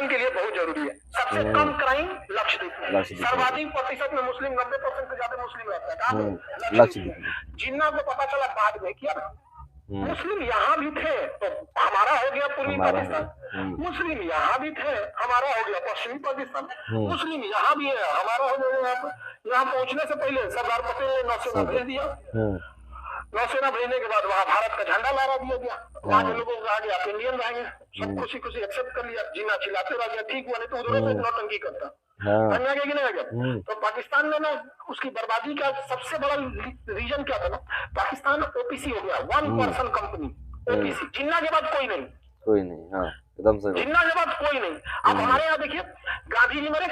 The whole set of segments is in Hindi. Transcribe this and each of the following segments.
पाकिस्तान के लिए बहुत जरूरी है। सबसे कम क्राइम लक्षद्वीप में, सर्वाधिक प्रतिशत में मुस्लिम 90% से ज्यादा मुस्लिम रहता है लक्षद्वीप। जिन्ना को पता चला बाद में कि मुस्लिम यहाँ भी थे तो हमारा हो गया पूर्वी पाकिस्तान, मुस्लिम यहाँ भी थे हमारा हो गया पश्चिमी पाकिस्तान, मुस्लिम यहाँ भी है हमारा हो गया। यहाँ पहुंचने से पहले सरदार पटेल ने नौसेना भेज दिया, नौसेना भेजने के बाद वहाँ भारत का झंडा लहरा दिया गया, वहाँ के लोगों को कहा गया आप इंडियन रहेंगे, सब खुशी खुशी एक्सेप्ट कर लिया, जीना चिल्लाते रह गया, ठीक हुआ नहीं तो उधरों से नौटंकी करता समझा गया कि नहीं गया। तो पाकिस्तान में ना उसकी बर्बादी का सबसे बड़ा रीजन क्या था ना, पाकिस्तान ओपीसी हो गया, 1 पर्सन कंपनी ओपीसी, जिन्ना के बाद कोई नहीं, हाँ एकदम सही, जिन्ना के बाद कोई नहीं। अब हमारे यहाँ देखिए गांधी जी मरे,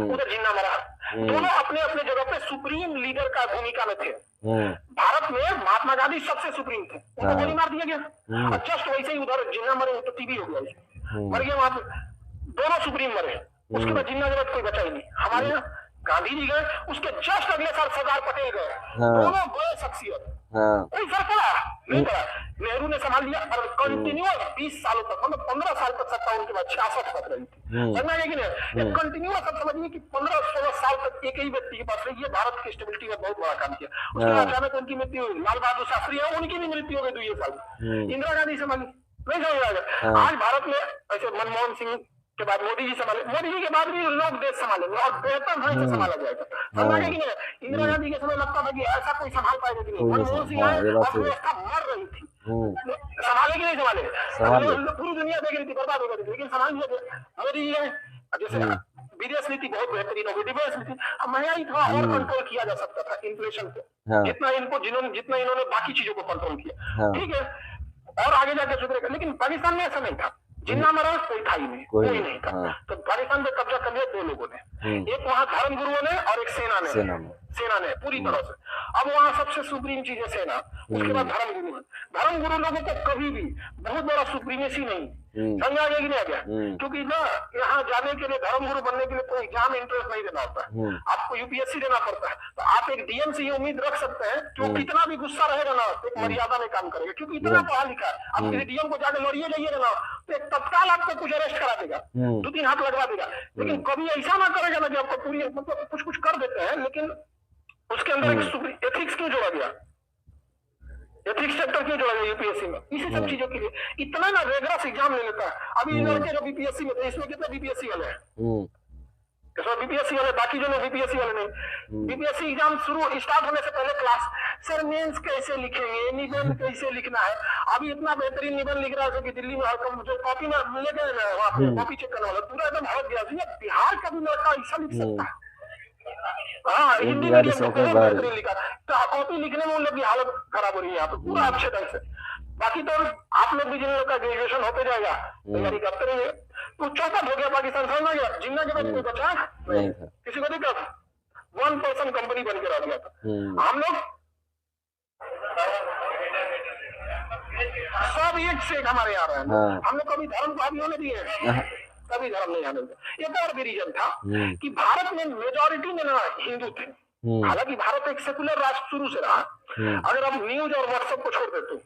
उधर जिन्ना मरा, दोनों अपने अपने जगह पे सुप्रीम लीडर का भूमिका में थे। भारत में महात्मा गांधी सबसे सुप्रीम थे, उनको गोली मार दिया गया, और जस्ट वैसे ही उधर जिन्ना मरे तो टीबी हो गया, मर गया वहां पे, दोनों सुप्रीम मरे, उसके बाद जिन्ना के बाद कोई बचा ही नहीं। हमारे यहाँ गांधी जी गए, उसके जस्ट अगले साल सरदार पटेल गए, दोनों बड़े शख्सियत, कोई फर्क पड़ा नहीं पड़ा। नेहरू ने संभाल लिया और कंटिन्यूअस 20 सालों तक, मतलब 15 साल तक सत्ता उनके बाद 66 तक रही थी, समझना है कि नहीं। कंटिन्यूअस आप समझिए कि 15-16 साल तक एक ही व्यक्ति के पास रही है, भारत की स्टेबिलिटी में बहुत बड़ा काम किया। उसके बाद अचानक उनकी मृत्यु हुई, लाल बहादुर शास्त्री है, उनकी भी मृत्यु हो गई 2 साल, इंदिरा गांधी संभाली, नहीं समझ आएगा। आज भारत में ऐसे मनमोहन सिंह के बाद मोदी जी संभाले, मोदी जी के बाद भी लोग देश संभालेंगे और बेहतर ढंग से संभाला जाएगा, समझा कि नहीं। इंदिरा गांधी के समय लगता था कि ऐसा कोई संभाल पाएगा कि नहीं, मनमोहन सिंह आए, अर्थव्यवस्था मर रही थी, संभाले कि नहीं संभाले, पूरी दुनिया देख रही थी बर्बाद हो गई थी, लेकिन संभाल लिया मोदी जी है। जैसे विदेश नीति बहुत बेहतरीन हो गई, डिफेंस नीति, अब महंगाई थोड़ा और कंट्रोल किया जा सकता था, इन्फ्लेशन को जितना इन्होंने बाकी चीजों को कंट्रोल किया, ठीक है, और आगे जाके सुधरेगा। लेकिन पाकिस्तान में ऐसा नहीं था, जिन्ना मरा कोई था ही नहीं, कोई नहीं था। तो पाकिस्तान पे कब्जा कर लिया 2 लोगों ने, एक वहाँ धर्म गुरुओं ने और एक सेना ने पूरी तरह से। अब वहाँ सबसे सुप्रीम चीज है सेना, उसके बाद धर्म गुरु है। धर्म गुरु लोगों को कभी भी बहुत बड़ा सुप्रीमेसी नहीं, समझा गया कि नहीं आ गया, क्योंकि ना यहाँ जाने के लिए, धर्म गुरु बनने के लिए कोई एग्जाम इंट्रेंस नहीं देना होता है, आपको यूपीएससी देना पड़ता है। तो आप एक डीएम से ये उम्मीद रख सकते हैं कि वो कितना भी गुस्सा रहेगा ना तो एक मर्यादा में काम करेगा, क्योंकि इतना पढ़ा लिखा है। आप किसी डीएम को जाकर लड़िए जाइएगा ना तो एक तत्काल आपको कुछ अरेस्ट करा देगा, 2-3 हाथ लगवा देगा, लेकिन कभी ऐसा ना करेगा ना कि आपको पूरी, मतलब कुछ कर देते हैं, लेकिन उसके अंदर एक एथिक्स क्यों जोड़ा गया, एथिक्स सेक्टर क्यों जोड़ा गया यूपीएससी में, इसी सब चीजों के लिए इतना ना रेगरस एग्जाम ले लेता है। अभी लड़के जो बीपीएससी में थे, इसमें कितने बीपीएससी वाले हैं, बीपीएससी वाले, बाकी जो नहीं बीपीएससी वाले नहीं। बीपीएससी एग्जाम शुरू स्टार्ट होने से पहले क्लास, सर मेंस कैसे लिखेंगे, निबंध कैसे लिखना है। अभी इतना बेहतरीन निबंध लिख रहा है कि दिल्ली में हर जो कॉपी में ले गए ना, वहाँ पे कॉपी चेक करने वाला पूरा एकदम हट गया। बिहार का भी लड़का ऐसा लिख सकता है, हाँ हिंदी मीडियम में बेहतरीन लिखा, तो कॉपी लिखने में उन लोग की हालत खराब हो रही है यहाँ पे पूरा अच्छे ढंग से। बाकी तो आप लोग भी जिन लोग का ग्रेजुएशन होते जाएगा तैयारी करते रहिए। तो चौपट हो गया पाकिस्तान, समझ गया, जिन्ना के बाद कोई बचा नहीं, किसी को दिक्कत, 1 पर्सन कंपनी बन के रह गया था। हम लोग सब एक से एक हमारे यहाँ रहे हैं, हम लोग कभी धर्म को हावी होने दिए, कभी धर्म नहीं आने दिया। एक और भी रीजन था कि भारत में मेजॉरिटी में ना हिंदू थे, हालांकि भारत एक सेकुलर राष्ट्र शुरू से रहा। अगर आप न्यूज और व्हाट्सएप को छोड़ देते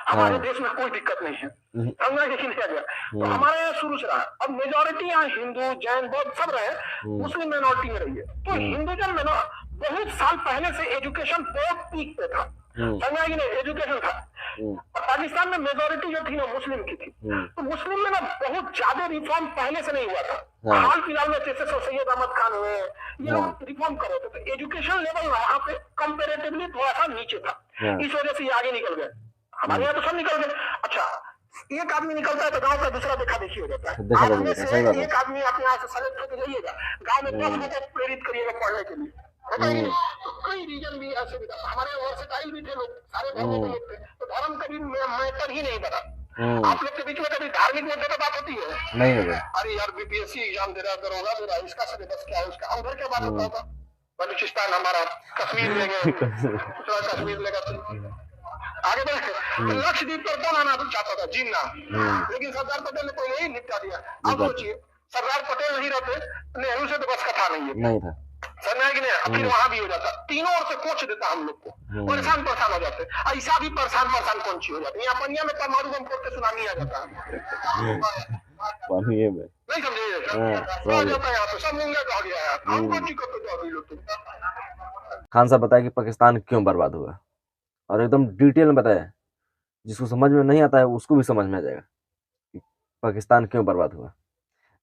हमारे देश में कोई दिक्कत नहीं है, समझा कि नहीं गया। तो हमारे यहाँ शुरू से रहा, अब मेजॉरिटी यहाँ हिंदू जैन बौद्ध सब रहे, मुस्लिम माइनॉरिटी में रही है। तो हिंदुइज्म में ना बहुत साल पहले से एजुकेशन बहुत पीक पे था, समझा कि नहीं, एजुकेशन था। पाकिस्तान में मेजोरिटी जो थी ना मुस्लिम की थी, तो मुस्लिम में ना बहुत ज्यादा रिफॉर्म पहले से नहीं हुआ था। हाल फिलहाल में जैसे सैयद अहमद खान हुए, ये लोग रिफॉर्म कर रहे थे, तो एजुकेशन लेवल वहाँ पे कंपेरेटिवली थोड़ा सा नीचे था, इस वजह से ये आगे निकल गए। हमारे यहाँ तो सब निकल गए। अच्छा, एक आदमी निकलता है तो गांव का दूसरा देखा देखी हो जाता है। एक आदमी अपने यहाँ से सेलेक्ट होकर जाइएगा, गाँव में 10 लोगों को प्रेरित करिएगा पढ़ने के लिए, तो कई रीजन भी ऐसे भी था। हमारे वर्सेटाइल भी थे लोग, सारे धर्मों के लोग थे, तो धर्म कभी मैटर ही नहीं बना। आप लोग के बीच में कभी धार्मिक मुद्दे पर बात होती है नहीं होगा, अरे यार बीपीएससी एग्जाम दे रहा, दरोगा दे रहा, इसका सिलेबस क्या है, उसका उधर क्या बात होता होगा, बलूचिस्तान हमारा, कश्मीर लेंगे, दूसरा कश्मीर लेगा, आगे बढ़े। लक्षद्वीप पर कौन आना चाहता था, जिन्ना, लेकिन सरदार पटेल ने पहले ही निपटा दिया। अब सोचिए सरदार पटेल नहीं रहते, नेहरू से तो बस का था नहीं था, समझा कि नहीं, फिर वहां भी हो जाता, तीनों ओर से कोच देता हम लोग को, परेशान हो जाते, ऐसा भी परेशान कौन सी हो जाती है। यहाँ पनिया में परमाणु बम फोड़ के सुनामी आ जाता है, नहीं समझे। क्या समझ गए। जाता है यहाँ पे सब मुंगा कहा गया है हमको टिकट तो अभी लो तुम खान साहब बताया कि पाकिस्तान क्यों बर्बाद हुआ और एकदम डिटेल में बताया, जिसको समझ में नहीं आता है उसको भी समझ में आ जाएगा कि पाकिस्तान क्यों बर्बाद हुआ।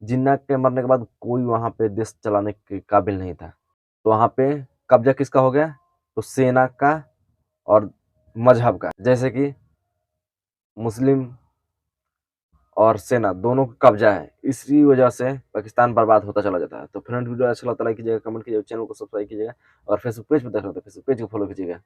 जिन्ना के मरने के बाद कोई वहां पे देश चलाने के काबिल नहीं था, तो वहां पे कब्जा किसका हो गया, तो सेना का और मजहब का, जैसे कि मुस्लिम और सेना दोनों का कब्जा है, इसी वजह से पाकिस्तान बर्बाद होता चला जाता है। तो फ्रेंड वीडियो अच्छा लगता है लाइक कीजिएगा, कमेंट कीजिएगा, चैनल को सब्सक्राइब कीजिएगा और फेसबुक पेज पर देख रहे हो तो फेसबुक पेज को फॉलो कीजिएगा।